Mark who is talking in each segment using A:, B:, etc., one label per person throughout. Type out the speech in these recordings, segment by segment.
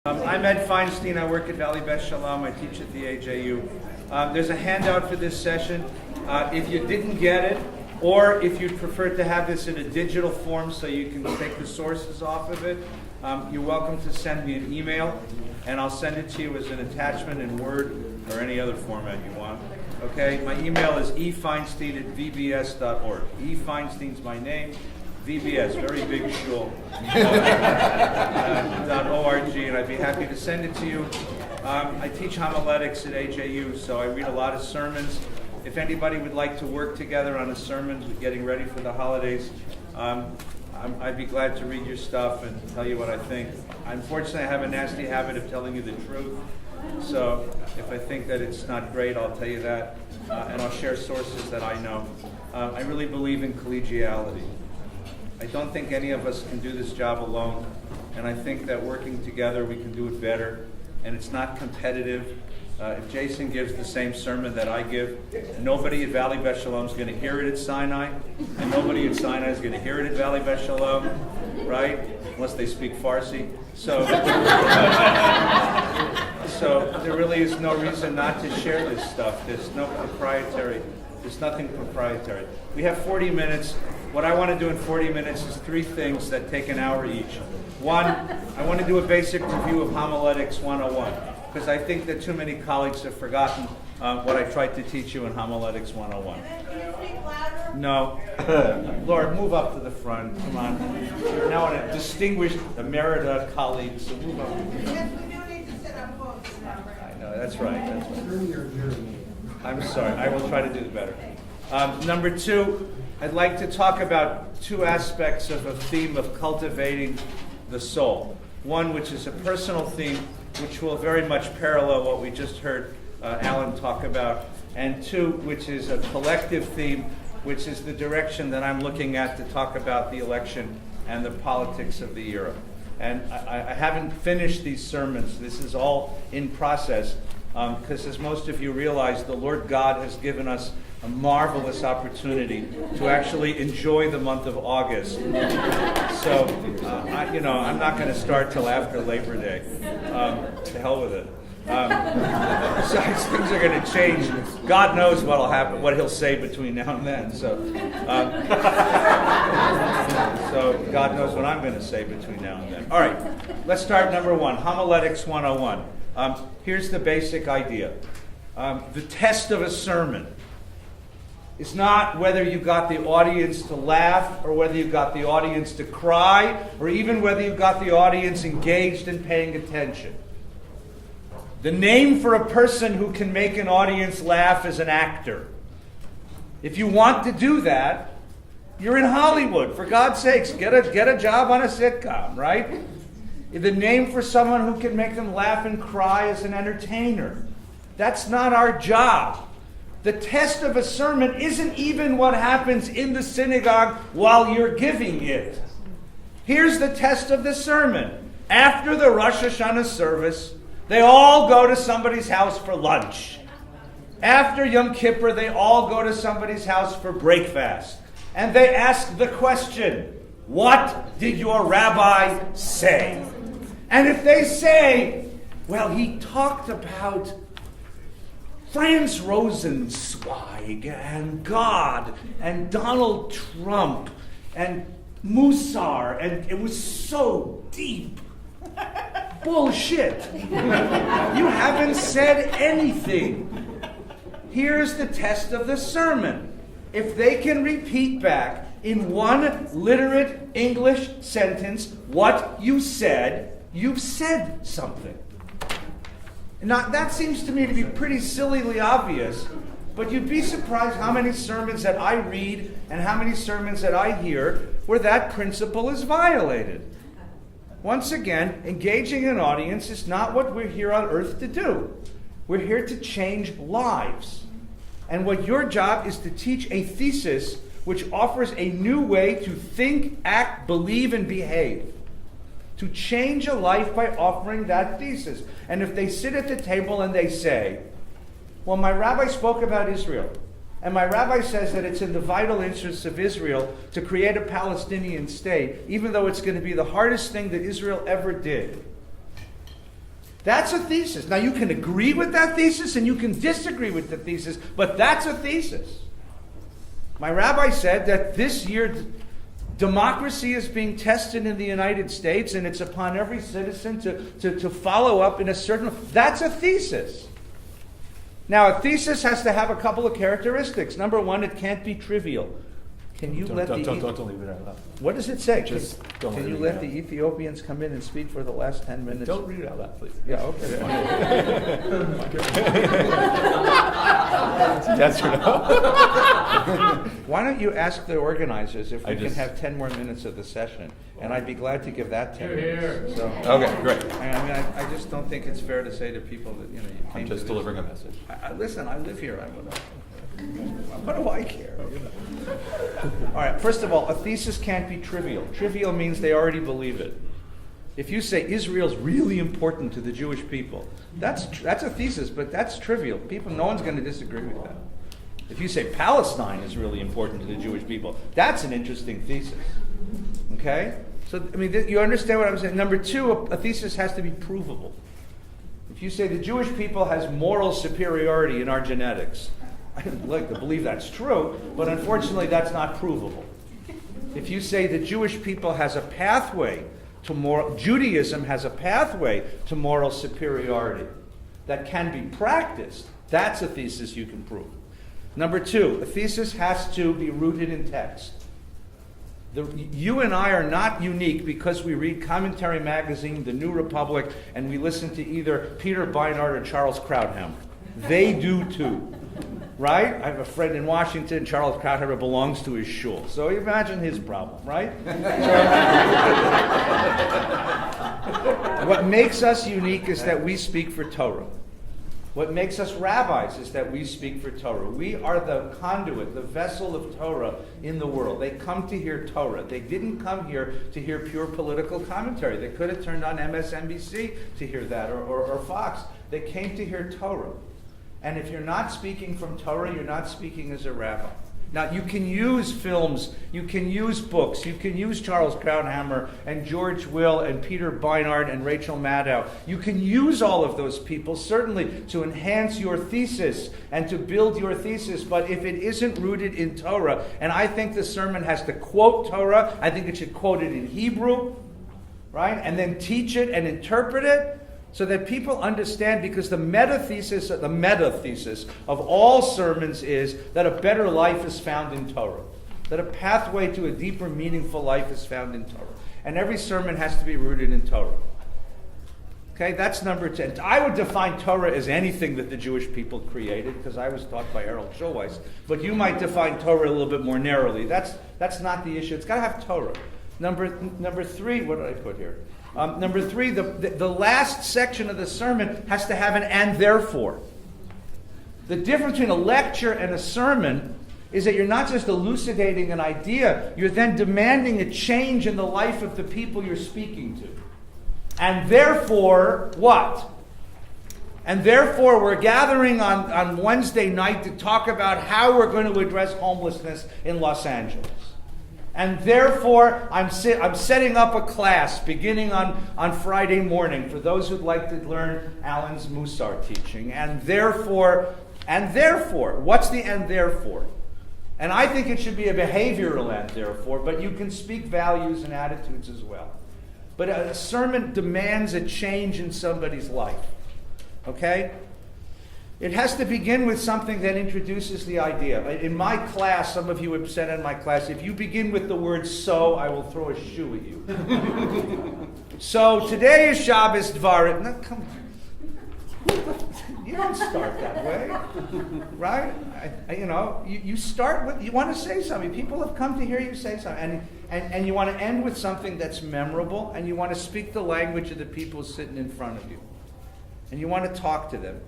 A: I'm Ed Feinstein. I work at Beth Shalom. I teach at the AJU. There's a handout for this session. If you didn't get it, or if you'd prefer to have this in a digital form so you can take the sources off of it, you're welcome to send me an email, and I'll send it to you as an attachment in Word or any other format you want. Okay? My email is efeinstein@vbs.org. E. Feinstein's my name. VBS, very big shul, .org, and I'd be happy to send it to you. I teach homiletics at AJU, so I read a lot of sermons. If anybody would like to work together on a sermon, getting ready for the holidays, I'd be glad to read your stuff and tell you what I think. Unfortunately, I have a nasty habit of telling you the truth, so if I think that it's not great, I'll tell you that, and I'll share sources that I know. I really believe in collegiality. I don't think any of us can do this job alone, and I think that working together we can do it better, and it's not competitive. If Jason gives the same sermon that I give, nobody at Valley Beth Shalom is going to hear it at Sinai, and nobody at Sinai is going to hear it at Valley Beth Shalom, right? Unless they speak Farsi. So there really is no reason not to share this stuff. There's nothing proprietary. We have 40 minutes. What I want to do in 40 minutes is 3 things that take an hour each. One, I want to do a basic review of Homiletics 101, because I think that too many colleagues have forgotten what I tried to teach you in Homiletics 101.
B: Can you speak louder?
A: No. Laura, move up to the front. Come on. You're now a distinguished emerita colleague, so move up.
B: Yes, we do need to sit on folks now.
A: I know, that's right. I'm sorry. I will try to do better. Number 2, I'd like to talk about 2 aspects of a theme of cultivating the soul. One, which is a personal theme, which will very much parallel what we just heard Alan talk about. And 2, which is a collective theme, which is the direction that I'm looking at to talk about the election and the politics of the era. And I haven't finished these sermons. This is all in process, because as most of you realize, the Lord God has given us a marvelous opportunity to actually enjoy the month of August. So, I'm not going to start till after Labor Day. To hell with it. Besides, things are going to change. God knows what'll happen, what He'll say between now and then. So God knows what I'm going to say between now and then. All right, let's start number 1, Homiletics 101. Here's the basic idea. The test of a sermon is not whether you got the audience to laugh, or whether you got the audience to cry, or even whether you got the audience engaged and paying attention. The name for a person who can make an audience laugh is an actor. If you want to do that, you're in Hollywood. For God's sakes, get a job on a sitcom, right? The name for someone who can make them laugh and cry is an entertainer. That's not our job. The test of a sermon isn't even what happens in the synagogue while you're giving it. Here's the test of the sermon. After the Rosh Hashanah service, they all go to somebody's house for lunch. After Yom Kippur, they all go to somebody's house for breakfast. And they ask the question, what did your rabbi say? And if they say, well, he talked about Franz Rosenzweig and God and Donald Trump and Musar, and it was so deep. Bullshit. You haven't said anything. Here's the test of the sermon. If they can repeat back in one literate English sentence what you said, you've said something. Now, that seems to me to be pretty sillily obvious, but you'd be surprised how many sermons that I read and how many sermons that I hear where that principle is violated. Once again, engaging an audience is not what we're here on earth to do. We're here to change lives. And what your job is to teach a thesis which offers a new way to think, act, believe, and behave. To change a life by offering that thesis. And if they sit at the table and they say, well, my rabbi spoke about Israel, and my rabbi says that it's in the vital interests of Israel to create a Palestinian state, even though it's going to be the hardest thing that Israel ever did. That's a thesis. Now, you can agree with that thesis and you can disagree with the thesis, but that's a thesis. My rabbi said that this year democracy is being tested in the United States, and it's upon every citizen to follow up in a certain... That's a thesis. Now, a thesis has to have a couple of characteristics. Number one, it can't be trivial. Can you let the...
C: Don't leave it out loud.
A: What does it say?
C: Just don't
A: Can
C: let
A: you
C: it
A: let
C: out.
A: the Ethiopians come in and speak for the last 10 minutes?
C: Don't read it out loud, please.
A: Yeah, okay.
C: Yes or no?
A: Why don't you ask the organizers if we
C: I
A: can
C: just-
A: have 10 more minutes of the session? And I'd be glad to give that 10 minutes. So,
C: Okay, great.
A: I just don't think it's fair to say to people that, you came
C: I'm
A: to
C: just
A: this.
C: delivering a message.
A: Listen, I live here. What do I care? All right, first of all, a thesis can't be trivial. Trivial means they already believe it. If you say Israel's really important to the Jewish people, that's a thesis, but that's trivial. No one's going to disagree with that. If you say Palestine is really important to the Jewish people, that's an interesting thesis. Okay? So, you understand what I'm saying? Number two, a thesis has to be provable. If you say the Jewish people has moral superiority in our genetics, I'd like to believe that's true, but unfortunately that's not provable. If you say the Jewish people has a pathway to Judaism has a pathway to moral superiority that can be practiced, that's a thesis you can prove. Number two, a thesis has to be rooted in text. You and I are not unique because we read Commentary Magazine, The New Republic, and we listen to either Peter Beinart or Charles Krauthammer. They do too. Right? I have a friend in Washington, Charles Krauthammer belongs to his shul. So imagine his problem, right? What makes us unique is that we speak for Torah. What makes us rabbis is that we speak for Torah. We are the conduit, the vessel of Torah in the world. They come to hear Torah. They didn't come here to hear pure political commentary. They could have turned on MSNBC to hear that, or Fox. They came to hear Torah. And if you're not speaking from Torah, you're not speaking as a rabbi. Now, you can use films, you can use books, you can use Charles Krauthammer and George Will and Peter Beinart and Rachel Maddow. You can use all of those people, certainly, to enhance your thesis and to build your thesis. But if it isn't rooted in Torah, and I think the sermon has to quote Torah, I think it should quote it in Hebrew, right? And then teach it and interpret it, so that people understand, because the meta thesis of all sermons is that a better life is found in Torah. That a pathway to a deeper, meaningful life is found in Torah. And every sermon has to be rooted in Torah. Okay, that's number 10. I would define Torah as anything that the Jewish people created, because I was taught by Harold Schulweis. But you might define Torah a little bit more narrowly. That's not the issue. It's got to have Torah. Number 3, what did I put here? Number 3, the last section of the sermon has to have an and therefore. The difference between a lecture and a sermon is that you're not just elucidating an idea, you're then demanding a change in the life of the people you're speaking to. And therefore, what? And therefore, we're gathering on Wednesday night to talk about how we're going to address homelessness in Los Angeles. And therefore, I'm setting up a class beginning on Friday morning for those who'd like to learn Alan's Musar teaching. And therefore, what's the and therefore? And I think it should be a behavioral and therefore, but you can speak values and attitudes as well. But a sermon demands a change in somebody's life. Okay? It has to begin with something that introduces the idea. In my class, some of you have said in my class, if you begin with the word so, I will throw a shoe at you. So today is Shabbos Dvarim. No, come on. You don't start that way. Right? You start with, you want to say something. People have come to hear you say something. And you want to end with something that's memorable, and you want to speak the language of the people sitting in front of you. And you want to talk to them.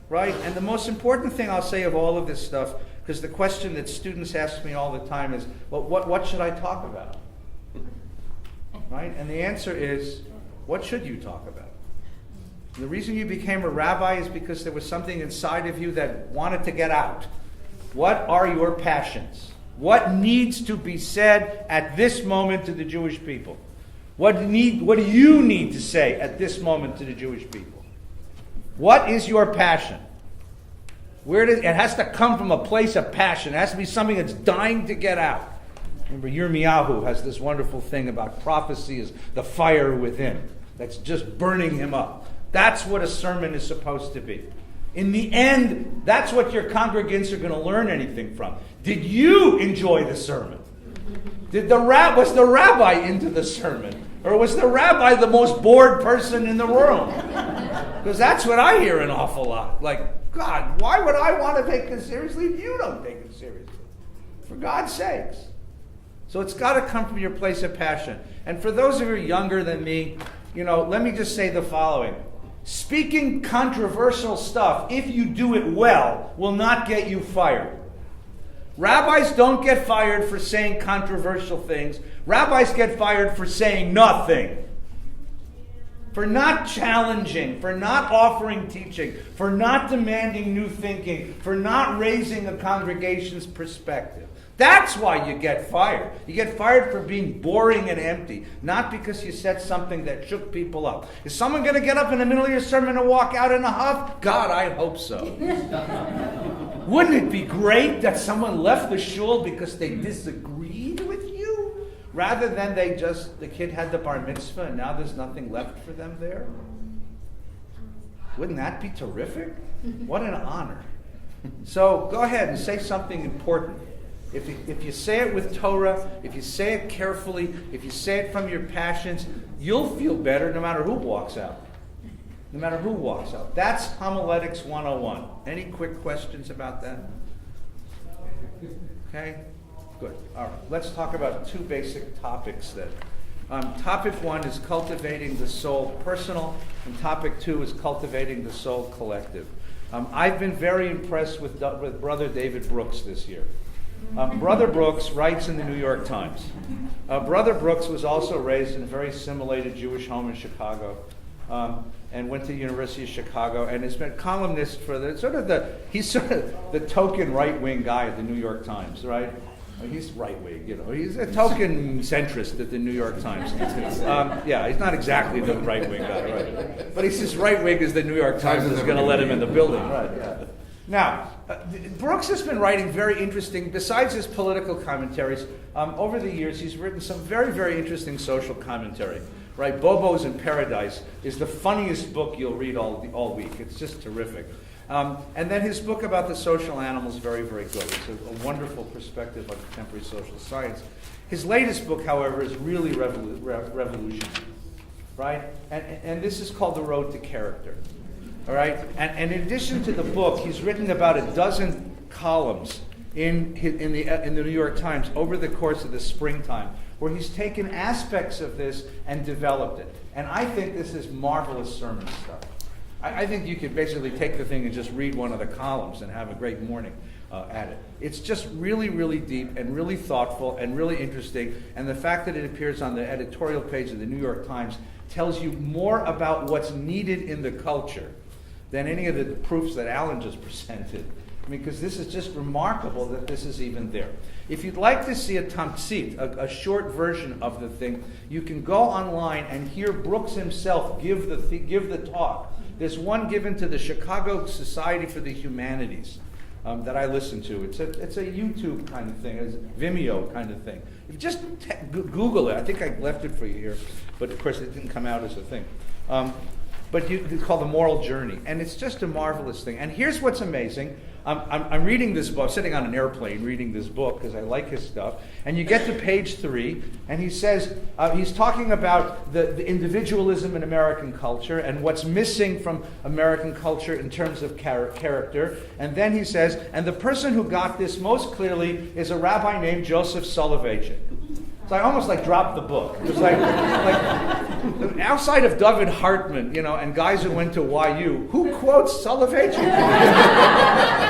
A: Right? And the most important thing I'll say of all of this stuff, because the question that students ask me all the time is, well, what should I talk about? Right? And the answer is, what should you talk about? And the reason you became a rabbi is because there was something inside of you that wanted to get out. What are your passions? What needs to be said at this moment to the Jewish people? What do you need to say at this moment to the Jewish people? What is your passion? It has to come from a place of passion. It has to be something that's dying to get out. Remember, Yirmiyahu has this wonderful thing about prophecy is the fire within that's just burning him up. That's what a sermon is supposed to be. In the end, that's what your congregants are going to learn anything from. Did you enjoy the sermon? Was the rabbi into the sermon? Or was the rabbi the most bored person in the room? Because that's what I hear an awful lot. Like, God, why would I want to take it seriously if you don't take it seriously? For God's sakes. So it's got to come from your place of passion. And for those of you younger than me, let me just say the following. Speaking controversial stuff, if you do it well, will not get you fired. Rabbis don't get fired for saying controversial things. Rabbis get fired for saying nothing. For not challenging, for not offering teaching, for not demanding new thinking, for not raising a congregation's perspective. That's why you get fired. You get fired for being boring and empty, not because you said something that shook people up. Is someone going to get up in the middle of your sermon and walk out in a huff? God, I hope so. Wouldn't it be great that someone left the shul because they disagreed with you? Rather than the kid had the bar mitzvah and now there's nothing left for them there? Wouldn't that be terrific? What an honor. So go ahead and say something important. If you say it with Torah, if you say it carefully, if you say it from your passions, you'll feel better no matter who walks out. No matter who walks out. That's Homiletics 101. Any quick questions about that? Okay? Good. All right. Let's talk about two basic topics then. Topic 1 is cultivating the soul personal, and topic 2 is cultivating the soul collective. I've been very impressed with Brother David Brooks this year. Brother Brooks writes in the New York Times. Brother Brooks was also raised in a very assimilated Jewish home in Chicago, and went to the University of Chicago, and has been columnist for he's sort of the token right-wing guy at the New York Times, right? He's right-wing, he's a token centrist at the New York Times. He's not exactly the right-wing guy, right? But he's as right-wing as the New York Times is going to let him in the building, right? Yeah. Now, Brooks has been writing very interesting, besides his political commentaries, over the years he's written some very, very interesting social commentary. Right, Bobo's in Paradise is the funniest book you'll read all week. It's just terrific. And then his book about the social animal is very, very good. It's a wonderful perspective on contemporary social science. His latest book, however, is really revolutionary. Right? And this is called The Road to Character. All right? And in addition to the book, he's written about a dozen columns in the New York Times over the course of the springtime, where he's taken aspects of this and developed it. And I think this is marvelous sermon stuff. I think you could basically take the thing and just read one of the columns and have a great morning at it. It's just really, really deep and really thoughtful and really interesting. And the fact that it appears on the editorial page of the New York Times tells you more about what's needed in the culture than any of the proofs that Alan just presented. I mean, because this is just remarkable that this is even there. If you'd like to see a tamtzit, a short version of the thing, you can go online and hear Brooks himself give the talk. There's one given to the Chicago Society for the Humanities that I listen to. It's a YouTube kind of thing, it's a Vimeo kind of thing. If you just Google it. I think I left it for you here, but of course it didn't come out as a thing. But it's called The Moral Journey, and it's just a marvelous thing. And here's what's amazing. I'm reading this book, I'm sitting on an airplane reading this book because I like his stuff, and you get to page 3, and he says, he's talking about the individualism in American culture and what's missing from American culture in terms of character, and then he says, and the person who got this most clearly is a rabbi named Joseph Soloveitchik. So I almost dropped the book. It was like outside of David Hartman, and guys who went to YU, who quotes Soloveitchik?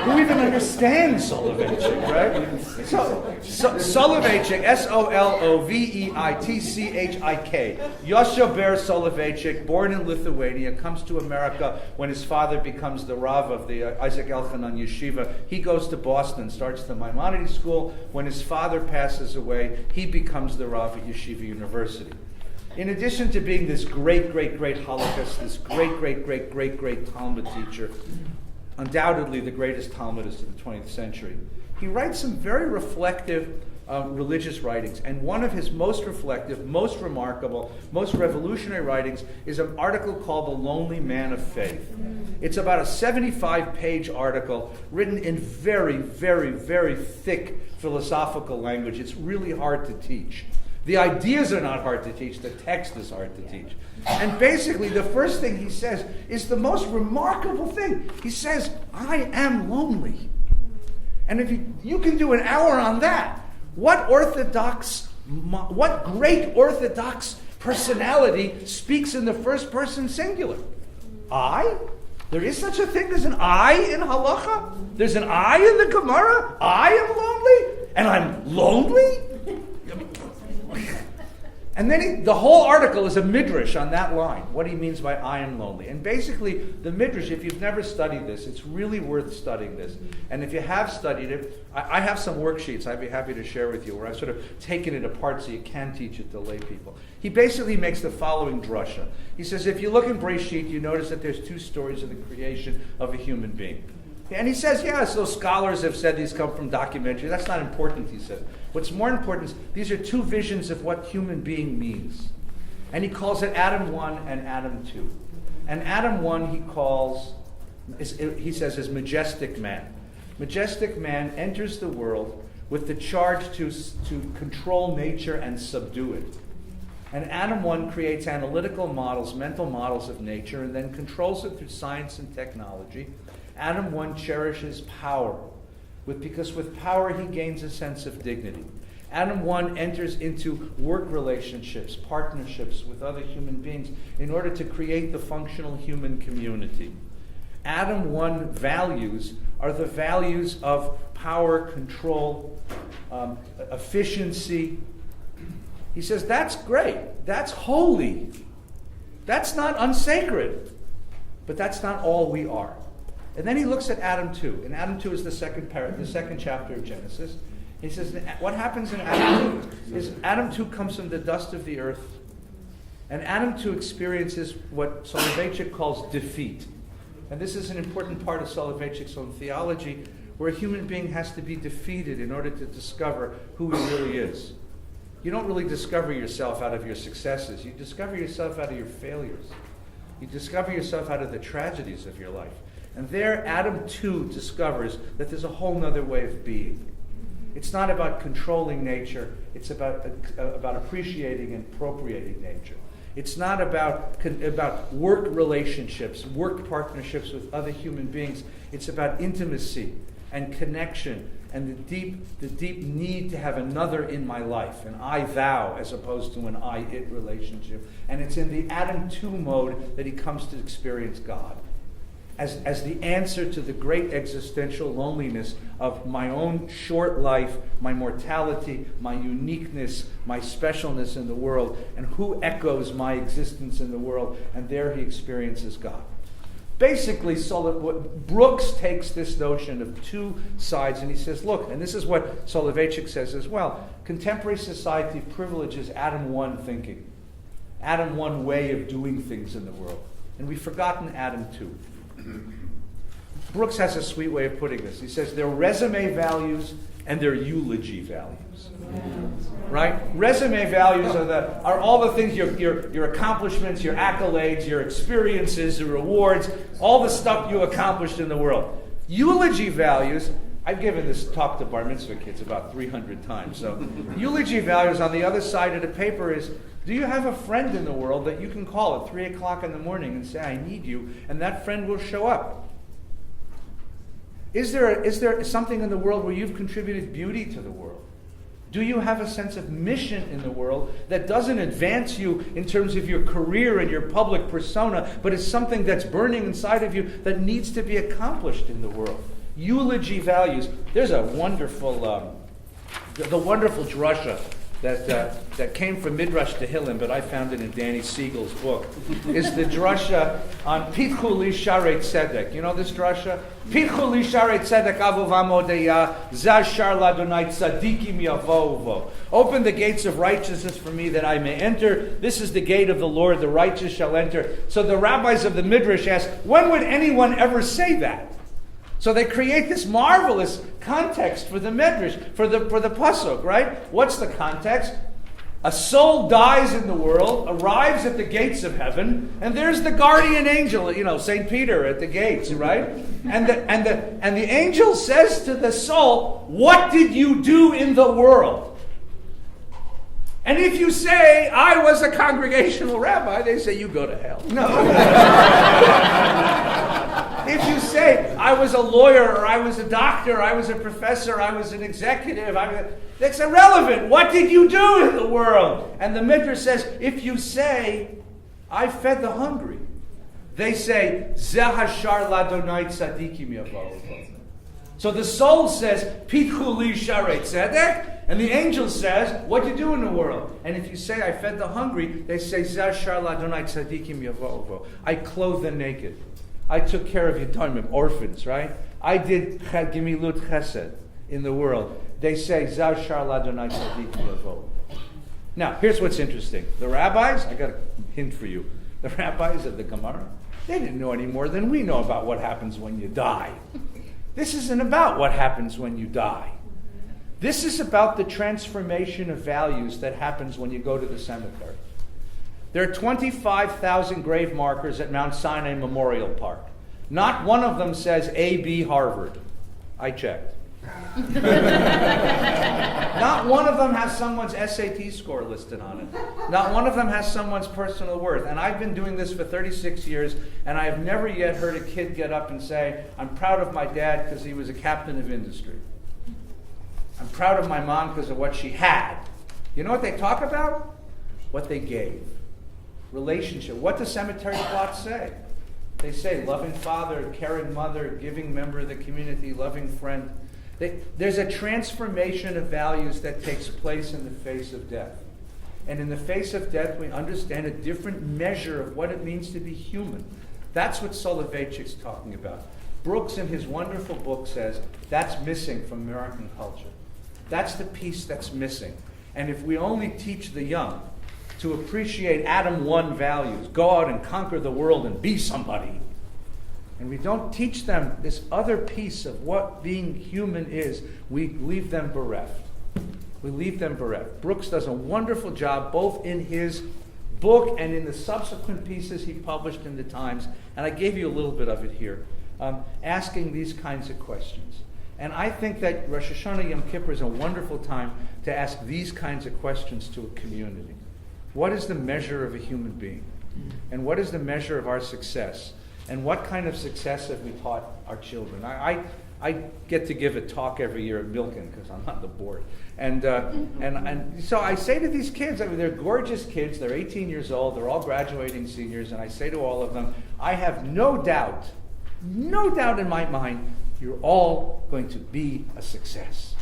A: Who even understands Soloveitchik, right? So Soloveitchik, Soloveitchik, Yosha Ber Soloveitchik, born in Lithuania, comes to America when his father becomes the Rav of the Isaac Elchanan Yeshiva. He goes to Boston, starts the Maimonides school. When his father passes away, he becomes the Rav at Yeshiva University. in addition to being this great Holocaust, this great Talmud teacher, undoubtedly the greatest Talmudist of the 20th century, he writes some very reflective religious writings. And one of his most reflective, most remarkable, most revolutionary writings is an article called The Lonely Man of Faith. It's about a 75-page article written in very thick philosophical language. It's really hard to teach. The ideas are not hard to teach, the text is hard to teach. And basically, the first thing he says is the most remarkable thing. He says, I am lonely. And if you can do an hour on that, what great Orthodox personality speaks in the first person singular? I? There is such a thing as an I in halacha? There's an I in the Gemara? I am lonely? And I'm lonely? And then the whole article is a midrash on that line, what he means by I am lonely. And basically, the midrash, if you've never studied this, it's really worth studying this. And if you have studied it, I have some worksheets I'd be happy to share with you where I've sort of taken it apart so you can teach it to lay people. He basically makes the following drasha. He says, if you look in Breshit, you notice that there's two stories of the creation of a human being. And he says, so scholars have said these come from documentary. That's not important, he says. What's more important is these are two visions of what human being means. And he calls it Adam 1 and Adam 2. And Adam 1 he says is majestic man. Majestic man enters the world with the charge to control nature and subdue it. And Adam 1 creates analytical models, mental models of nature, and then controls it through science and technology. Adam 1 cherishes power, because with power he gains a sense of dignity. Adam 1 enters into work relationships, partnerships with other human beings in order to create the functional human community. Adam 1 values are the values of power, control, efficiency. He says, that's great, that's holy, that's not unsacred, but that's not all we are. And then he looks at Adam 2, and Adam 2 is the second chapter of Genesis. He says, what happens in Adam 2 is Adam 2 comes from the dust of the earth, and Adam 2 experiences what Soloveitchik calls defeat. And this is an important part of Soloveitchik's own theology, where a human being has to be defeated in order to discover who he really is. You don't really discover yourself out of your successes. You discover yourself out of your failures. You discover yourself out of the tragedies of your life. And there, Adam 2 discovers that there's a whole other way of being. It's not about controlling nature. It's about appreciating and appropriating nature. It's not about work relationships, work partnerships with other human beings. It's about intimacy and connection and the deep need to have another in my life, an I-thou as opposed to an I-it relationship. And it's in the Adam 2 mode that he comes to experience God. As the answer to the great existential loneliness of my own short life, my mortality, my uniqueness, my specialness in the world, and who echoes my existence in the world, and there he experiences God. Basically, Brooks takes this notion of two sides, and he says, look, and this is what Soloveitchik says as well, contemporary society privileges Adam 1 thinking, Adam 1 way of doing things in the world, and we've forgotten Adam 2. Brooks has a sweet way of putting this. He says there are resume values and there are eulogy values. Right? Resume values are all the things, your accomplishments, your accolades, your experiences, your rewards, all the stuff you accomplished in the world. Eulogy values, I've given this talk to bar mitzvah kids about 300 times. So eulogy values on the other side of the paper is, do you have a friend in the world that you can call at 3 o'clock in the morning and say, I need you, and that friend will show up? Is there something in the world where you've contributed beauty to the world? Do you have a sense of mission in the world that doesn't advance you in terms of your career and your public persona, but is something that's burning inside of you that needs to be accomplished in the world? Eulogy values. There's a wonderful, the wonderful drasha that came from Midrash Tehillim, but I found it in Danny Siegel's book, is the drasha on Pitchu li Sharei Tzedek. You know this drasha? Pitchu li Sharei Tzedek avu v'amodeya zashar ladonai tzadikim yavovo. Open the gates of righteousness for me that I may enter. This is the gate of the Lord, the righteous shall enter. So the rabbis of the Midrash ask, when would anyone ever say that? So they create this marvelous context for the Midrash, for the pasuk, right? What's the context? A soul dies in the world, arrives at the gates of heaven, and there's the guardian angel, St. Peter at the gates, right? And the angel says to the soul, "What did you do in the world?" And if you say, "I was a congregational rabbi," they say, "You go to hell." No. If you say, "I was a lawyer," or "I was a doctor," or "I was a professor," "I was an executive," that's irrelevant. What did you do in the world? And the Midrash says, if you say, "I fed the hungry," they say, "Zeh hashar ladonai tzadikim yavovo." So the soul says, "Pitchu li sharei tzedek," and the angel says, "What did you do in the world?" And if you say, "I fed the hungry," they say, "Zeh hashar ladonai tzadikim yavovo." I clothed the naked. I took care of yatomim, orphans, right? I did gemilut chesed in the world. They say, "Zashar ladonai tzadikim yavovo." Now, here's what's interesting. The rabbis, I got a hint for you. The rabbis of the Gemara, they didn't know any more than we know about what happens when you die. This isn't about what happens when you die. This is about the transformation of values that happens when you go to the cemetery. There are 25,000 grave markers at Mount Sinai Memorial Park. Not one of them says A.B. Harvard. I checked. Not one of them has someone's SAT score listed on it. Not one of them has someone's personal worth. And I've been doing this for 36 years, and I have never yet heard a kid get up and say, "I'm proud of my dad because he was a captain of industry. I'm proud of my mom because of what she had." You know what they talk about? What they gave. Relationship. What does cemetery plots say? They say loving father, caring mother, giving member of the community, loving friend. There's a transformation of values that takes place in the face of death. And in the face of death, we understand a different measure of what it means to be human. That's what Soloveitchik's talking about. Brooks, in his wonderful book, says that's missing from American culture. That's the piece that's missing. And if we only teach the young to appreciate Adam 1 values, go out and conquer the world and be somebody, and we don't teach them this other piece of what being human is, we leave them bereft. We leave them bereft. Brooks does a wonderful job both in his book and in the subsequent pieces he published in the Times, and I gave you a little bit of it here, asking these kinds of questions. And I think that Rosh Hashanah Yom Kippur is a wonderful time to ask these kinds of questions to a community. What is the measure of a human being? And what is the measure of our success? And what kind of success have we taught our children? I get to give a talk every year at Milken because I'm on the board. And so I say to these kids, I mean, they're gorgeous kids, they're 18 years old, they're all graduating seniors, and I say to all of them, I have no doubt in my mind, you're all going to be a success.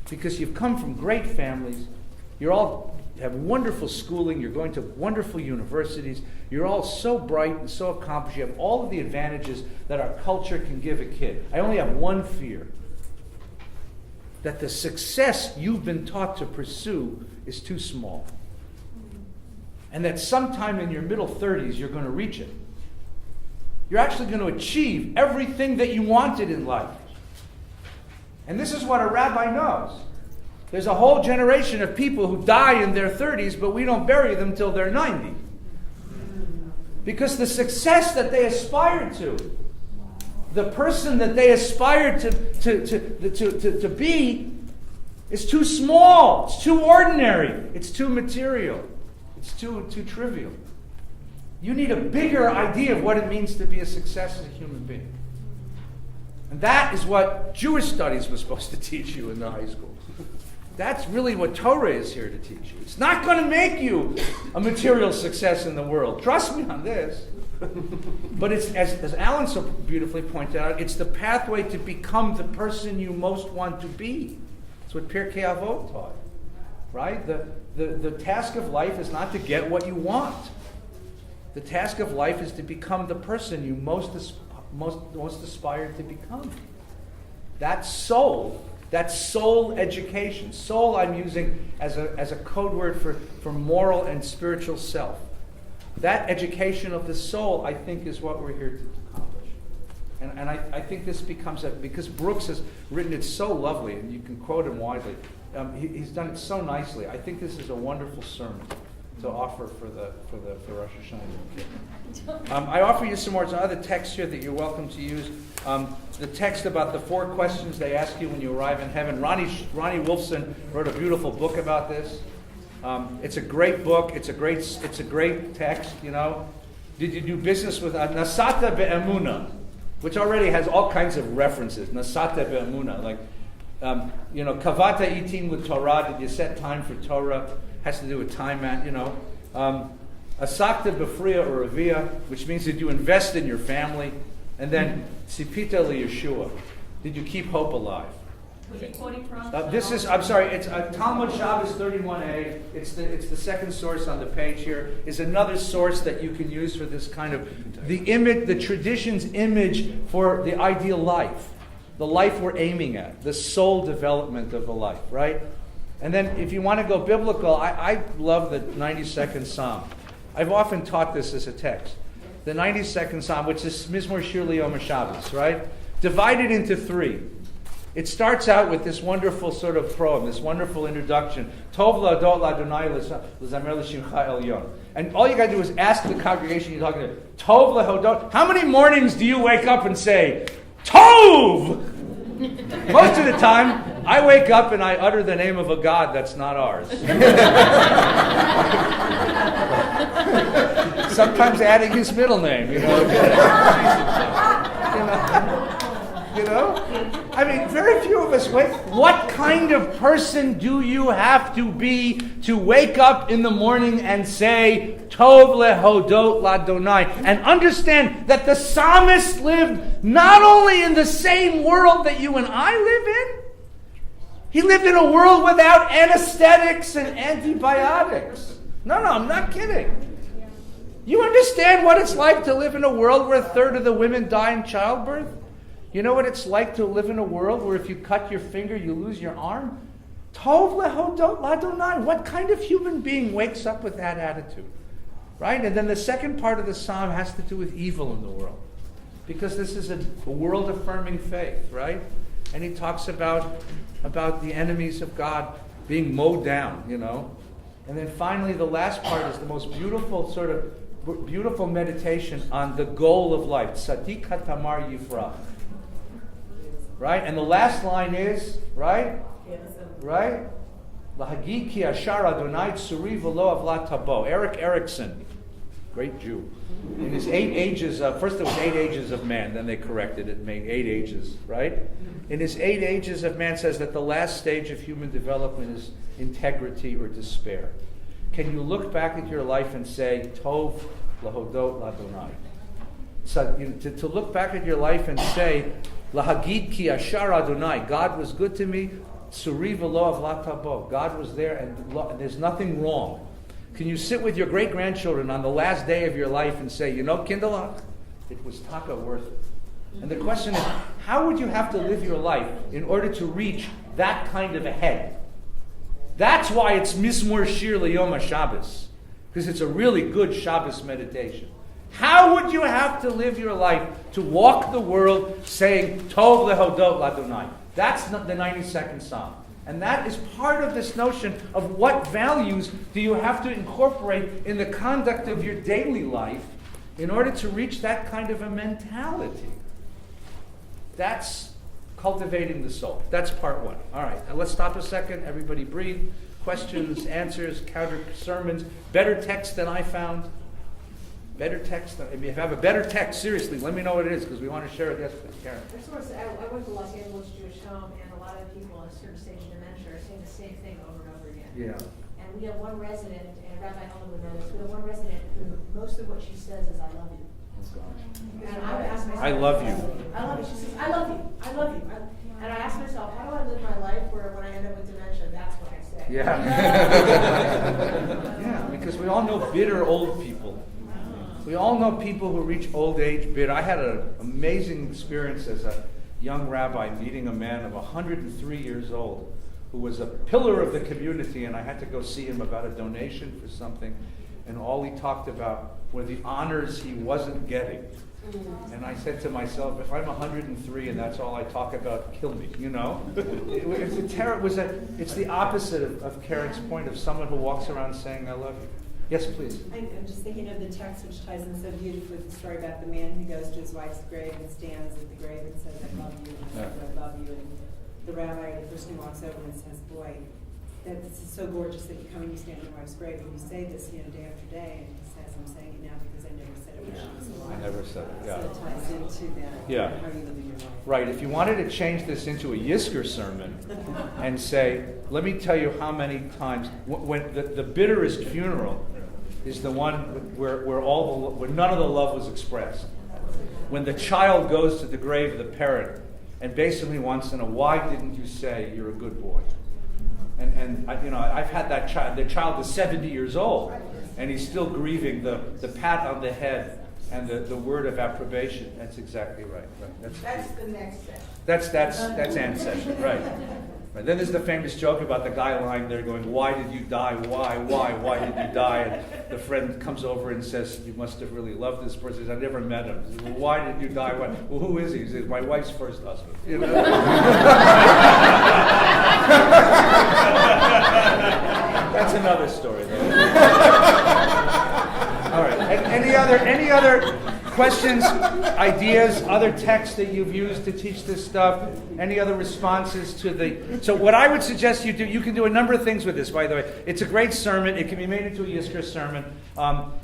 A: Because you've come from great families, you're all have wonderful schooling, you're going to wonderful universities, you're all so bright and so accomplished, you have all of the advantages that our culture can give a kid. I only have one fear, that the success you've been taught to pursue is too small. And that sometime in your middle 30s, you're going to reach it. You're actually going to achieve everything that you wanted in life. And this is what a rabbi knows. There's a whole generation of people who die in their 30s, but we don't bury them till they're 90. Because the success that they aspired to, the person that they aspired to be, is too small, it's too ordinary, it's too material, it's too trivial. You need a bigger idea of what it means to be a success as a human being. And that is what Jewish studies was supposed to teach you in the high school. That's really what Torah is here to teach you. It's not going to make you a material success in the world. Trust me on this. But it's, as Alan so beautifully pointed out, it's the pathway to become the person you most want to be. That's what Pirkei Avot taught. right? The task of life is not to get what you want. The task of life is to become the person you most aspire to become. That soul education. Soul I'm using as a code word for moral and spiritual self. That education of the soul, I think, is what we're here to accomplish. And I think this becomes because Brooks has written it so lovely, and you can quote him widely. He's done it so nicely. I think this is a wonderful sermon to offer for Rosh Hashanah. I offer you some more other texts here that you're welcome to use. The text about the 4 questions they ask you when you arrive in heaven. Ronnie Wolfson wrote a beautiful book about this. It's a great book. It's a great text. You know, did you do business with Nasata be'emuna, which already has all kinds of references. Nasata be'emuna, like Kavata itim with Torah. Did you set time for Torah? Has to do with time, man. Asakta befriya or avia, which means did you invest in your family? And then Sipita li-Yeshua. Did you keep hope alive? This is, I'm sorry, it's Talmud Shabbos 31a. It's the second source on the page here. Is another source that you can use for this kind of, the image, the tradition's image for the ideal life. The life we're aiming at. The soul development of a life, right? And then if you want to go biblical, I love the 92nd Psalm. I've often taught this as a text. The 92nd Psalm, which is Mizmor Shir Liyom HaShabbos, right? Divided into 3. It starts out with this wonderful sort of poem, this wonderful introduction. Tov la'adot la'adonai l'zamer l'shimcha elyon. And all you got to do is ask the congregation you're talking to, Tov la'hodot. How many mornings do you wake up and say, Tov? Most of the time, I wake up and I utter the name of a God that's not ours. Sometimes adding his middle name, you know. I mean, very few of us wake. What kind of person do you have to be to wake up in the morning and say, Tov lehodot ladonai, and understand that the psalmist lived not only in the same world that you and I live in, he lived in a world without anesthetics and antibiotics. No, I'm not kidding. You understand what it's like to live in a world where 1/3 of the women die in childbirth? You know what it's like to live in a world where if you cut your finger, you lose your arm? Tov lehodot ladonai. What kind of human being wakes up with that attitude? Right? And then the second part of the psalm has to do with evil in the world. Because this is a world-affirming faith, right? And he talks about the enemies of God being mowed down, you know. And then finally, the last part is the most beautiful meditation on the goal of life. Tzadik hatamar yifrach. Right? And the last line is, right? Right? Lahagi ki ashar Adonai tsuri v'lo avlat tabo. Eric Erickson, great Jew. In his 8 ages of, first there was 8 ages of man, then they corrected it, made 8 ages, right? In his 8 ages of man says that the last stage of human development is integrity or despair. Can you look back at your life and say, Tov lahodot ladonai? So to look back at your life and say, Lahagid ki ashar Adonai, God was good to me, tsuri v'lo avlat tabo. God was there and there's nothing wrong. Can you sit with your great-grandchildren on the last day of your life and say, Kinderlach, it was taka worth it? And the question is, how would you have to live your life in order to reach that kind of a head? That's why it's Mizmor Shir Liyom HaShabbos, because it's a really good Shabbos meditation. How would you have to live your life to walk the world saying, Tov lehodot ladonai? That's the 92nd Psalm. And that is part of this notion of what values do you have to incorporate in the conduct of your daily life in order to reach that kind of a mentality. That's cultivating the soul. That's part 1. All right, now let's stop a second. Everybody breathe. Questions, answers, counter sermons. Better text than I found. Better text. If you have a better text, seriously, let me know what it is because we want to share it. Yes, please, Karen.
D: I just want to say, I went to Los Angeles Jewish Home, and a lot of people on a certain stage of dementia are saying the same thing over and over again.
A: Yeah.
D: And we have one resident, and Rabbi Helen would know this, we have one resident who most of what she says is, I love you. And I would ask myself,
A: I love you.
D: I love you. She says, I love you. I love you. And I ask myself, how do I live my life where when I end up with dementia, that's what I say? say.
A: Yeah. Yeah, because we all know bitter old people. We all know people who reach old age bitter. I had an amazing experience as a young rabbi meeting a man of 103 years old who was a pillar of the community, and I had to go see him about a donation for something, and all he talked about were the honors he wasn't getting. And I said to myself, if I'm 103 and that's all I talk about, kill me, you know? It's the opposite of Karen's point of someone who walks around saying, I love you. Yes, please.
E: I'm just thinking of the text which ties in so beautifully with the story about the man who goes to his wife's grave and stands at the grave and says, I love you, and I love you. And the rabbi, the person who walks over and says, boy, that's so gorgeous that you come and you stand at your wife's grave and you say this, day after day. And he says, I'm saying it now because I never said it when she was alive.
A: I never said it, yeah.
E: So it ties into that,
A: Yeah.
E: how you live in your life.
A: Right, if you wanted to change this into a Yisker sermon and say, let me tell you how many times, when the bitterest funeral is the one where none of the love was expressed. When the child goes to the grave of the parent and basically wants to know, why didn't you say you're a good boy? And I've had that child. The child is 70 years old, and he's still grieving the pat on the head and the word of approbation. That's exactly right.
B: That's the next step.
A: That's ancestor, right. Right. Then there's the famous joke about the guy lying there going, why did you die? Why did you die? And the friend comes over and says, you must have really loved this person. He says, I never met him. He says, well, why did you die? Why? Well, who is he? He says, my wife's first husband. You know? That's another story, though. All right. Any other questions, ideas, other texts that you've used to teach this stuff? Any other responses to the... So what I would suggest you do, you can do a number of things with this, by the way. It's a great sermon. It can be made into a Yisker sermon.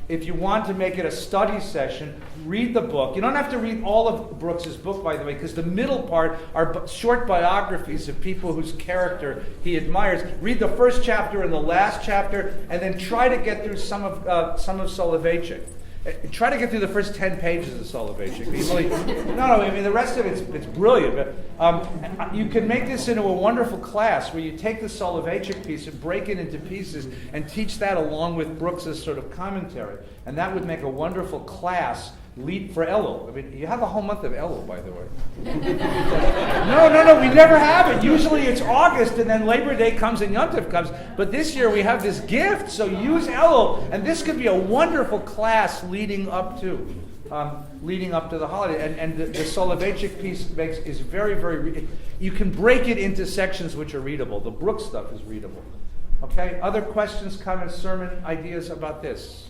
A: If you want to make it a study session, read the book. You don't have to read all of Brooks's book, by the way, because the middle part are short biographies of people whose character he admires. Read the first chapter and the last chapter, and then try to get through some of Soloveitchik. Try to get through the first 10 pages of Soloveitchik. I mean, the rest of it's brilliant. But you can make this into a wonderful class where you take the Soloveitchik piece and break it into pieces and teach that along with Brooks's sort of commentary. And that would make a wonderful class for Elul. I mean, you have a whole month of Elul, by the way. No, we never have it. Usually it's August, and then Labor Day comes and Yom Tov comes. But this year we have this gift, so use Elul, and this could be a wonderful class leading up to the holiday. And the Soloveitchik piece is very, very. You can break it into sections which are readable. The Brooks stuff is readable. Okay. Other questions, comments, sermon ideas about this?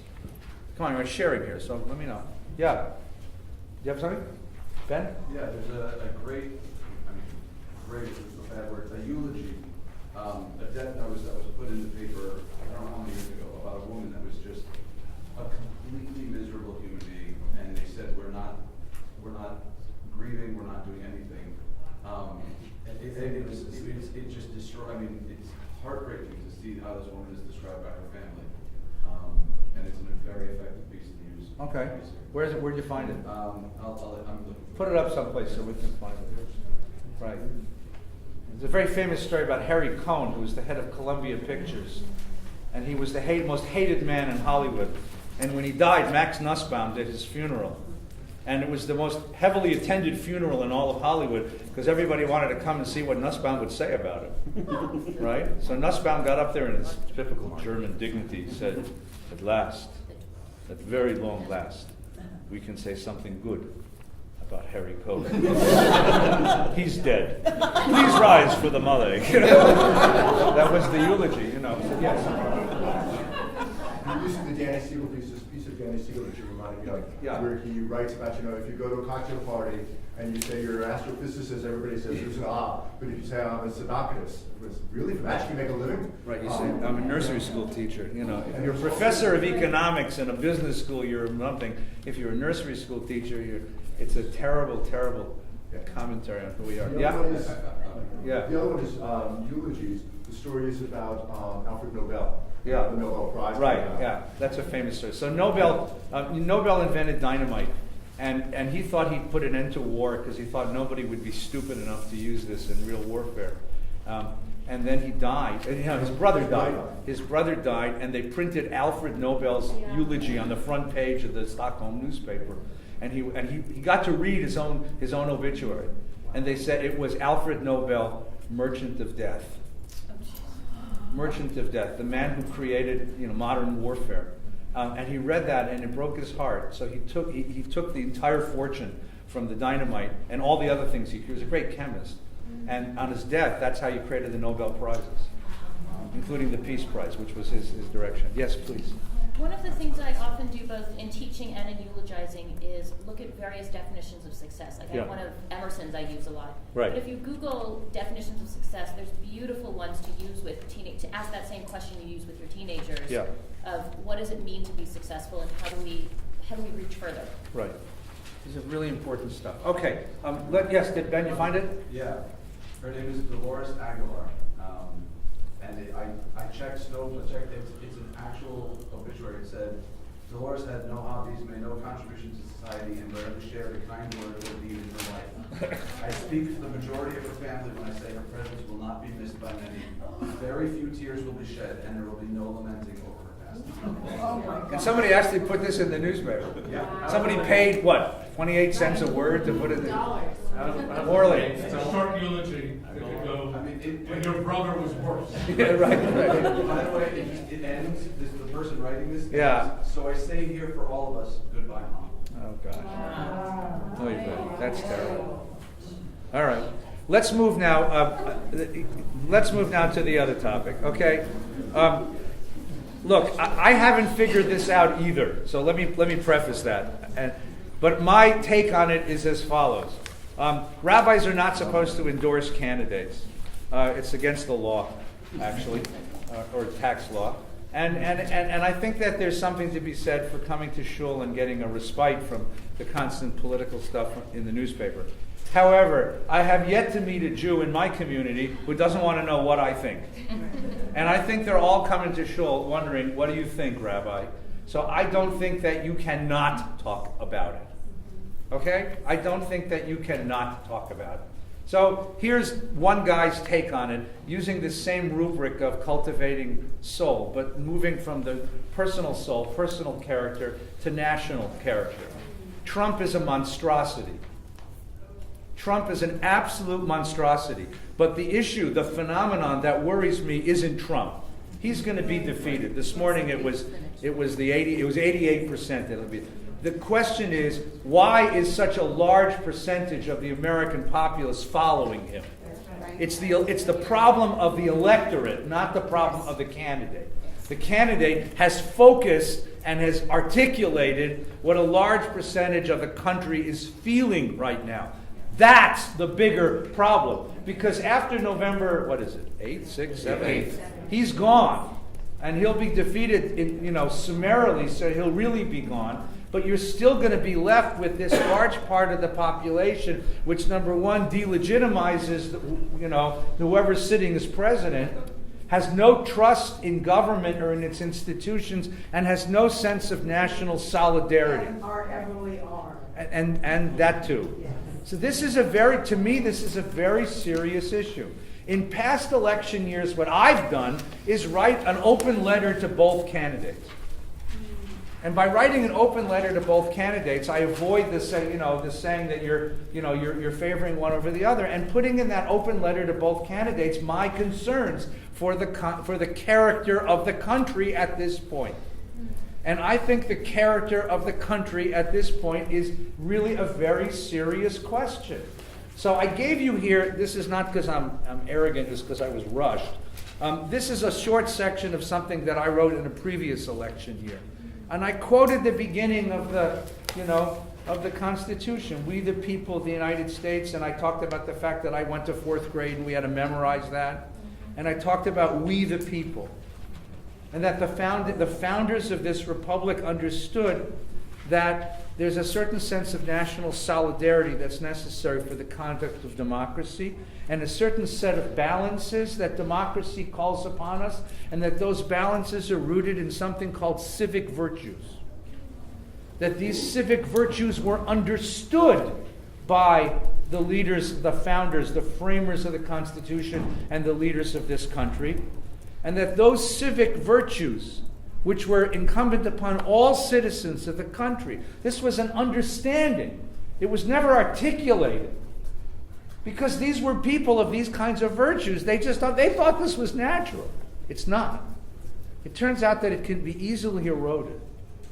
A: Come on, we're sharing here, so let me know. Yeah. Do you have something? Ben?
F: Yeah, there's a great is a bad word, a eulogy, a death notice that was put in the paper, I don't know how many years ago, about a woman that was just a completely miserable human being, and they said, we're not grieving, we're not doing anything. It just destroyed, I mean, it's heartbreaking to see how this woman is described by her family. And it's a very effective piece to use.
A: Okay. Where'd you find it?
F: I'm looking.
A: Put it up someplace so we can find it. Right. There's a very famous story about Harry Cohn, who was the head of Columbia Pictures. And he was the most hated man in Hollywood. And when he died, Max Nussbaum did his funeral. And it was the most heavily attended funeral in all of Hollywood because everybody wanted to come and see what Nussbaum would say about it. Right? So Nussbaum got up there in his typical German dignity. He said, at last, at very long last, we can say something good about Harry Cohn. He's dead. Please rise for the mother. That was the eulogy, Yes.
G: You're using the Danny Siegel piece of Danny Siegel that you reminded me of, where he writes about, if you go to a cocktail party and you say you're an astrophysicist, everybody says there's an but if you say I'm a Sadakis, really, from that you make a living?
A: Right, you say, I'm a nursery school teacher. If you're a professor of economics in a business school, you're nothing. If you're a nursery school teacher, it's a terrible, terrible commentary on who we are.
G: The other one is eulogies. The story is about Alfred Nobel.
A: Yeah.
G: The Nobel Prize.
A: Right, that's a famous story. So Nobel invented dynamite, and he thought he'd put an end to war because he thought nobody would be stupid enough to use this in real warfare. and then he died. And, his brother died. His brother died, and they printed Alfred Nobel's eulogy on the front page of the Stockholm newspaper. And he got to read his own obituary, and they said it was Alfred Nobel, Merchant of Death. Merchant of Death, the man who created modern warfare. And he read that, and it broke his heart. So he took the entire fortune from the dynamite and all the other things. He was a great chemist. And on his death, that's how you created the Nobel Prizes, including the Peace Prize, which was his direction. Yes, please.
H: One of the things I often do both in teaching and in eulogizing is look at various definitions of success. Like I have one of Emerson's I use a lot.
A: Right.
H: But if you Google definitions of success, there's beautiful ones to use with to ask that same question you use with your teenagers.
A: Yeah.
H: Of what does it mean to be successful and how do we reach further?
A: Right. These are really important stuff. Okay. Yes, did Ben, you find it?
F: Yeah. Her name is Dolores Aguilar. And I checked Snopes, it's an actual obituary. It said, Dolores had no hobbies, made no contribution to society, and rarely shared a kind word or deed in her life. I speak for the majority of her family when I say her presence will not be missed by many. Very few tears will be shed, and there will be no lamenting over her passing.
A: And somebody actually put this in the newspaper.
F: Yeah.
A: Somebody paid, 28 cents a word to put it in? Morley.
I: It's a short eulogy. It could go, and your brother was worse.
A: Yeah, right.
F: By the way, it ends, the person writing this.
A: Yeah.
F: So I say here for all of us, goodbye, Mom.
A: Oh, gosh. Oy vey. That's terrible. All right. Let's move now. Let's move now to the other topic. Okay. Look, I haven't figured this out either. So let me preface that. But my take on it is as follows. Rabbis are not supposed to endorse candidates. It's against the law, actually, or tax law. And I think that there's something to be said for coming to shul and getting a respite from the constant political stuff in the newspaper. However, I have yet to meet a Jew in my community who doesn't want to know what I think. And I think they're all coming to shul wondering, what do you think, Rabbi? So I don't think that you cannot talk about it. Okay? I don't think that you cannot talk about it. So here's one guy's take on it, using the same rubric of cultivating soul, but moving from the personal soul, personal character, to national character. Trump is a monstrosity. Trump is an absolute monstrosity. But the issue, the phenomenon that worries me isn't Trump. He's going to be defeated. This morning it was 88% that'll be. The question is, why is such a large percentage of the American populace following him? It's the problem of the electorate, not the problem of the candidate. The candidate has focused and has articulated what a large percentage of the country is feeling right now. That's the bigger problem. Because after November, 8th, 6th, 7th, he's gone. And he'll be defeated summarily, so he'll really be gone. But you're still going to be left with this large part of the population, which, number one, delegitimizes, whoever's sitting as president, has no trust in government or in its institutions, and has no sense of national solidarity. And that too.
B: Yes.
A: So this is to me, this is a very serious issue. In past election years, what I've done is write an open letter to both candidates. And by writing an open letter to both candidates, I avoid the saying that you're favoring one over the other, and putting in that open letter to both candidates my concerns for the character of the country at this point. And I think the character of the country at this point is really a very serious question. So I gave you here, this is not because I'm arrogant, it's because I was rushed. This is a short section of something that I wrote in a previous election year. And I quoted the beginning of the Constitution, we the people of the United States, and I talked about the fact that I went to 4th grade and we had to memorize that. And I talked about we the people. And that the founders of this republic understood that there's a certain sense of national solidarity that's necessary for the conduct of democracy, and a certain set of balances that democracy calls upon us, and that those balances are rooted in something called civic virtues. That these civic virtues were understood by the leaders, the founders, the framers of the Constitution, and the leaders of this country, and that those civic virtues which were incumbent upon all citizens of the country, this was an understanding. It was never articulated. Because these were people of these kinds of virtues. They thought this was natural. It's not. It turns out that it can be easily eroded.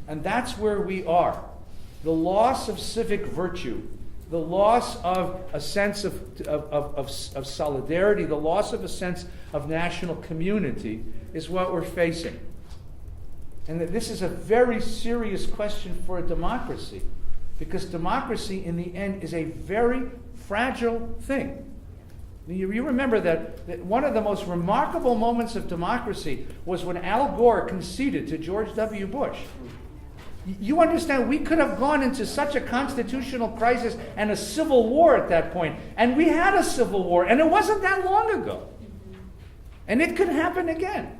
A: And that's where we are. The loss of civic virtue, the loss of a sense of solidarity, the loss of a sense of national community is what we're facing. And that this is a very serious question for a democracy, because democracy in the end is a very fragile thing. You remember that one of the most remarkable moments of democracy was when Al Gore conceded to George W. Bush. You understand, we could have gone into such a constitutional crisis and a civil war at that point. And we had a civil war, and it wasn't that long ago. And it could happen again.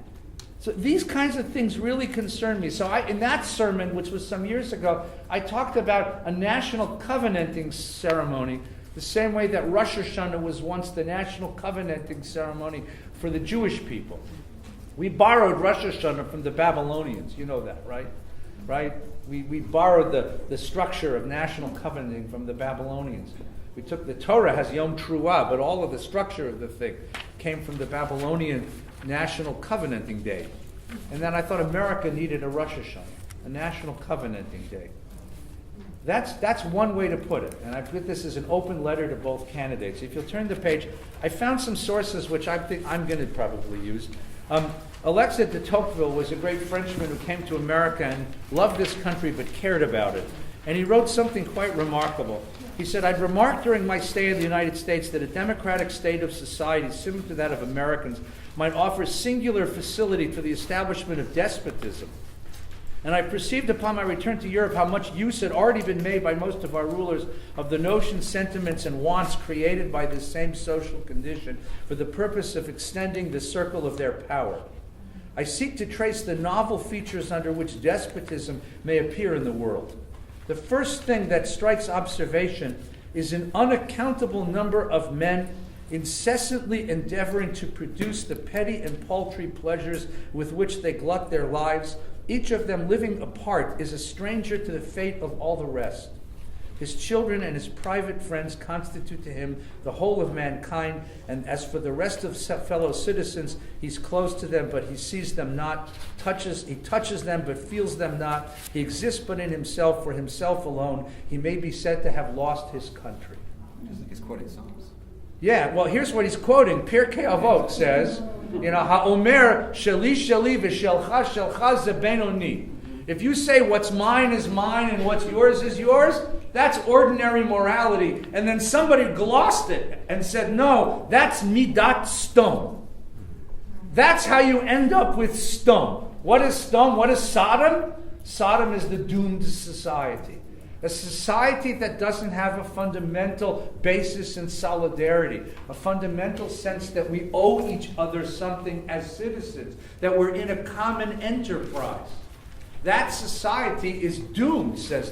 A: So these kinds of things really concern me. So in that sermon, which was some years ago, I talked about a national covenanting ceremony, the same way that Rosh Hashanah was once the national covenanting ceremony for the Jewish people. We borrowed Rosh Hashanah from the Babylonians. You know that, right? Right? We borrowed the structure of national covenanting from the Babylonians. We took the Torah has Yom Truah, but all of the structure of the thing came from the Babylonian National Covenanting Day. And then I thought America needed a Rosh Hashanah, a National Covenanting Day. That's one way to put it. And I put this as an open letter to both candidates. If you'll turn the page, I found some sources which I think I'm going to probably use. Alexis de Tocqueville was a great Frenchman who came to America and loved this country but cared about it. And he wrote something quite remarkable. He said, "I'd remarked during my stay in the United States that a democratic state of society similar to that of Americans might offer singular facility for the establishment of despotism. And I perceived upon my return to Europe how much use had already been made by most of our rulers of the notions, sentiments, and wants created by this same social condition for the purpose of extending the circle of their power. I seek to trace the novel features under which despotism may appear in the world. The first thing that strikes observation is an unaccountable number of men incessantly endeavoring to produce the petty and paltry pleasures with which they glut their lives. Each of them living apart is a stranger to the fate of all the rest. His children and his private friends constitute to him the whole of mankind, and as for the rest of fellow citizens, he's close to them, but he sees them not, he touches them, but feels them not. He exists but in himself, for himself alone. He may be said to have lost his country."
C: He's quoting Psalms.
A: Yeah, well, here's what he's quoting. Pirkei Avot says, Ha'omer sheli sheli v'shelcha shelcha ze benoni. If you say what's mine is mine and what's yours is yours, that's ordinary morality. And then somebody glossed it and said, no, that's midat stom. That's how you end up with stom. What is stom? What is Sodom? Sodom is the doomed society. A society that doesn't have a fundamental basis in solidarity, a fundamental sense that we owe each other something as citizens, that we're in a common enterprise. That society is doomed, says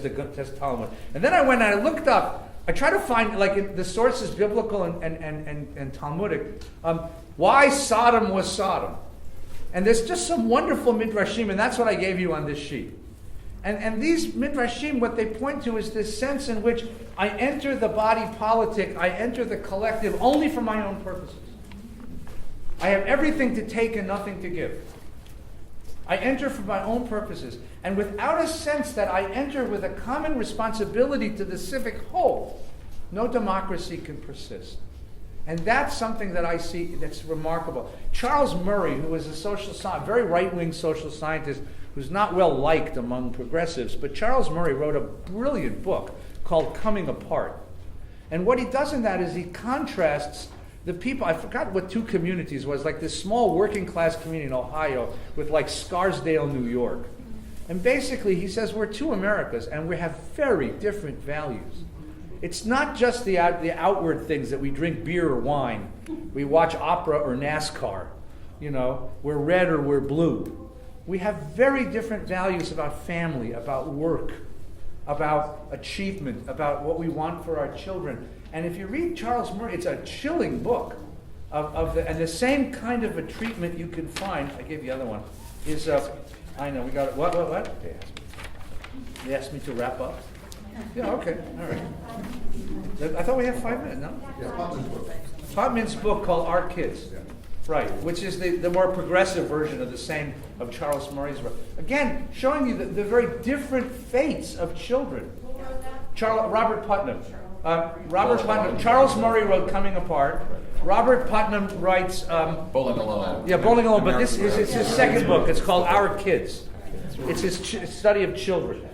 A: Talmud. And then I went and I looked up, I tried to find, like in the sources, biblical and Talmudic, why Sodom was Sodom. And there's just some wonderful midrashim, and that's what I gave you on this sheet. And these midrashim, what they point to is this sense in which I enter the body politic, I enter the collective only for my own purposes. I have everything to take and nothing to give. I enter for my own purposes. And without a sense that I enter with a common responsibility to the civic whole, no democracy can persist. And that's something that I see that's remarkable. Charles Murray, who was a very right-wing social scientist, who's not well liked among progressives, but Charles Murray wrote a brilliant book called Coming Apart. And what he does in that is he contrasts the people, I forgot what two communities was, like this small working class community in Ohio with like Scarsdale, New York. And basically he says we're two Americas and we have very different values. It's not just the outward things that we drink beer or wine, we watch opera or NASCAR, we're red or we're blue. We have very different values about family, about work, about achievement, about what we want for our children. And if you read Charles Murray, it's a chilling book and the same kind of a treatment you can find. I gave you the other one. Is I know we got it. What? They asked me to wrap up. Yeah. Okay. All right. I thought we had 5 minutes. No.
G: Yeah, Putnam's book.
A: Putnam's book called Our Kids.
G: Yeah.
A: Right, which is the more progressive version of the same of Charles Murray's work. Again, showing you the very different fates of children. Robert Putnam. Charles Murray wrote Coming Apart. Robert Putnam writes
C: Bowling Alone.
A: Yeah, Bowling Alone, but it's his second book. It's called Our Kids. It's his study of children.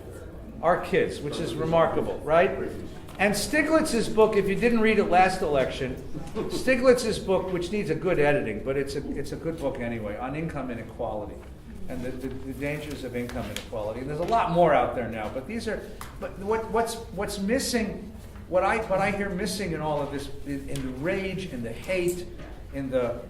A: Our Kids, which is remarkable, right? And Stiglitz's book, if you didn't read it last election, Stiglitz's book, which needs a good editing, but it's a good book anyway, on income inequality and the dangers of income inequality. And there's a lot more out there now, but what's missing, what I hear missing in all of this, in the rage, in the hate, in the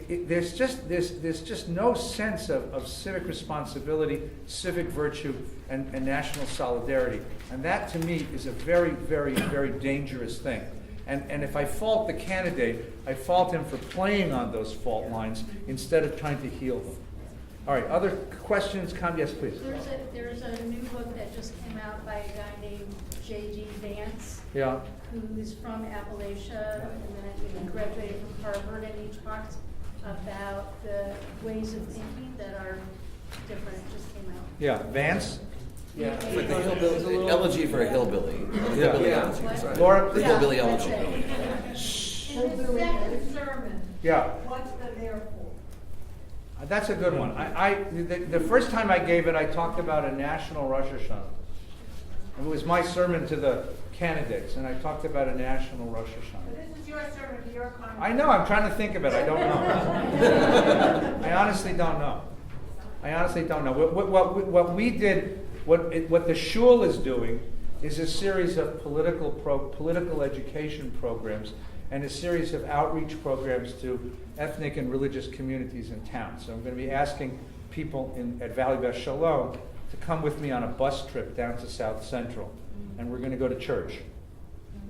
A: there's just no sense of civic responsibility, civic virtue, and national solidarity. And that, to me, is a very, very, very dangerous thing. And if I fault the candidate, I fault him for playing on those fault lines instead of trying to heal them. All right, other questions? Yes, please.
J: There's a new book that just came out by a guy named J.G. Vance.
A: Yeah.
J: Who's from Appalachia and then graduated from Harvard, and he talks about the ways of thinking that are different. It just came out.
A: Yeah, Vance?
C: Yeah, it's like the hillbilly, elegy for a hillbilly. Hillbilly elegy, sorry.
A: Laura?
C: The hillbilly elegy.
B: In the second sermon,
A: Yeah.
B: what's the there for?
A: That's a good one. The first time I gave it, I talked about a national Rosh Hashanah. It was my sermon to the candidates, and I talked about a national Rosh Hashanah.
B: But this is your sermon to your congregation.
A: I know, I'm trying to think of it. I don't know. I honestly don't know. What we did, what the shul is doing, is a series of political education programs and a series of outreach programs to ethnic and religious communities in town. So I'm going to be asking people at Valley Beth Shalom to come with me on a bus trip down to South Central. And we're going to go to church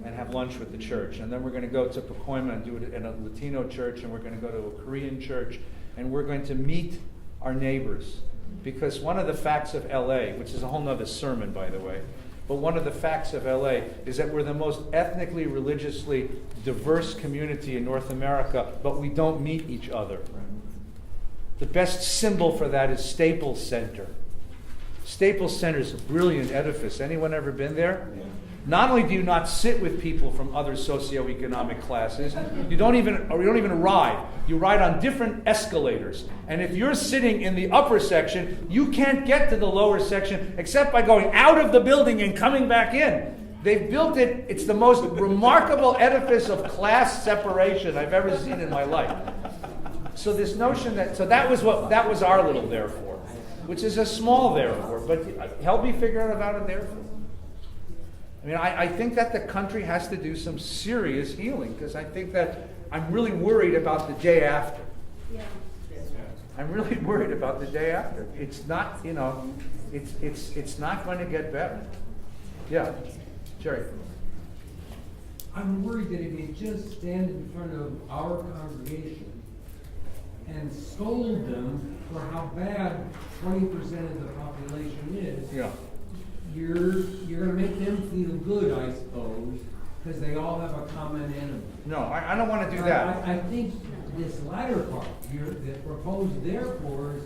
A: and have lunch with the church. And then we're going to go to Pacoima and do it in a Latino church, and we're going to go to a Korean church, and we're going to meet our neighbors. Because one of the facts of LA, which is a whole nother sermon, by the way, but one of the facts of LA is that we're the most ethnically, religiously diverse community in North America, but we don't meet each other. The best symbol for that is Staples Center. Staples Center is a brilliant edifice. Anyone ever been there? Yeah. Not only do you not sit with people from other socioeconomic classes, you don't even ride. You ride on different escalators. And if you're sitting in the upper section, you can't get to the lower section except by going out of the building and coming back in. They've built it. It's the most remarkable edifice of class separation I've ever seen in my life. So this notion that that was our little therefore, which is a small therefore, but help me figure out about a therefore. I mean, I think that the country has to do some serious healing, because I think that I'm really worried about the day after.
J: Yeah.
A: I'm really worried about the day after. It's not, it's not going to get better. Yeah, Jerry.
K: I'm worried that if you just stand in front of our congregation and scold them for how bad 20% of the population is,
A: Yeah.
K: you're going to make them feel good, I suppose, because they all have a common enemy.
A: No, I don't want to do that.
K: I think this latter part, the proposed therefores,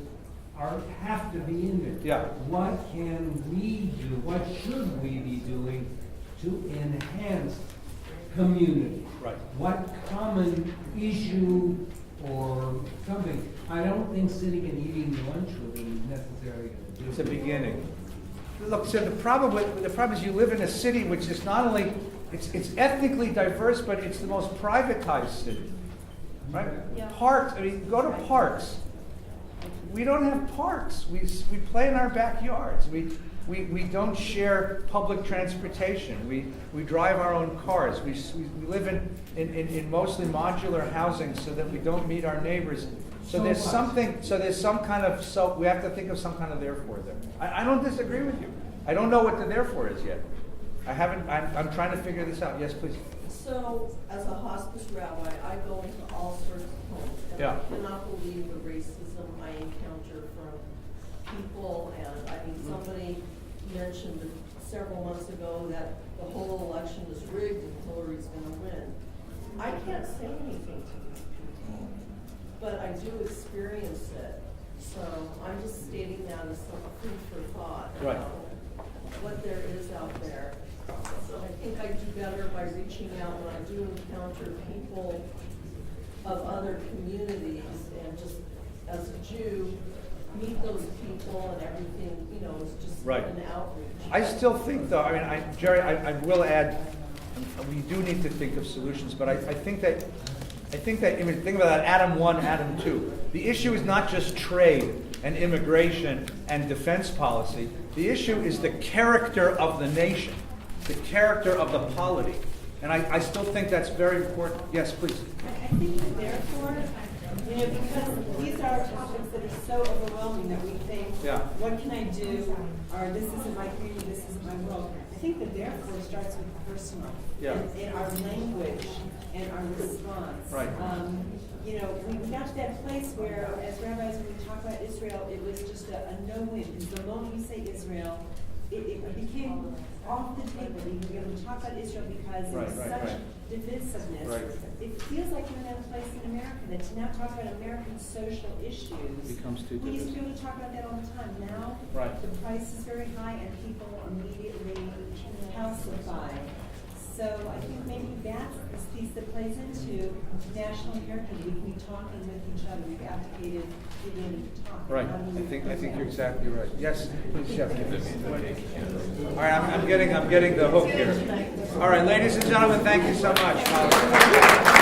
K: have to be in there.
A: Yeah.
K: What can we do? What should we be doing to enhance community?
A: Right.
K: What common issue or something? I don't think sitting and eating lunch with them is necessarily going to do.
A: It's a beginning. Look, so the problem is you live in a city which is not only it's ethnically diverse, but it's the most privatized city, right?
J: Yeah.
A: Parks. I mean, go to parks. We don't have parks. We play in our backyards. We don't share public transportation. We drive our own cars. We live in mostly modular housing so that we don't meet our neighbors. So we have to think of some kind of therefore there. I don't disagree with you. I don't know what the therefore is yet. I'm trying to figure this out. Yes, please.
L: So, as a hospice rabbi, I go into all sorts of homes, and
A: Yeah.
L: I cannot believe the racism I encounter from people, and I mean, somebody mentioned several months ago that the whole election is rigged and Hillary's gonna win. I can't say anything to these people, but I do experience it, so I'm just stating that as some food for thought.
A: Right.
L: What there is out there. So I think I do better by reaching out when I do encounter people of other communities, and just as a Jew, meet those people and everything, you know, it's just
A: Right.
L: an outreach.
A: I still think, though, I mean, Jerry, I will add, we do need to think of solutions, but I think that, I mean, think about that, Adam 1, Adam 2. The issue is not just trade and immigration and defense policy. The issue is the character of the nation, the character of the polity. And I still think that's very important. Yes, please.
E: I think that therefore, you know, because these are topics that are so overwhelming that we think,
A: Yeah.
E: what can I do? Or this isn't my community, this isn't my world. I think that therefore starts with personal.
A: Yeah.
E: In our language and our response.
A: Right.
E: You know, we got to that place where, as rabbis, when we talk about Israel, it was just a no-win. Because the moment you say Israel, it became off the table. We were going to talk about Israel because there was such divisiveness.
A: Right.
E: It feels like we're in a place in America that to now talk about American social issues.
A: Becomes too
E: We used to be
A: divisive.
E: able to talk about that all the time. Now,
A: Right.
E: the price is very high and people immediately calcify. So I think maybe that's this piece that plays into national heritage. We can be talking with each other. We've abdicated the ability to talk.
A: Right.
E: How do we
A: I think you're
E: do
A: exactly right. Yes, please, Chef. All right, I'm getting the hook here. All right, ladies and gentlemen, thank you so much.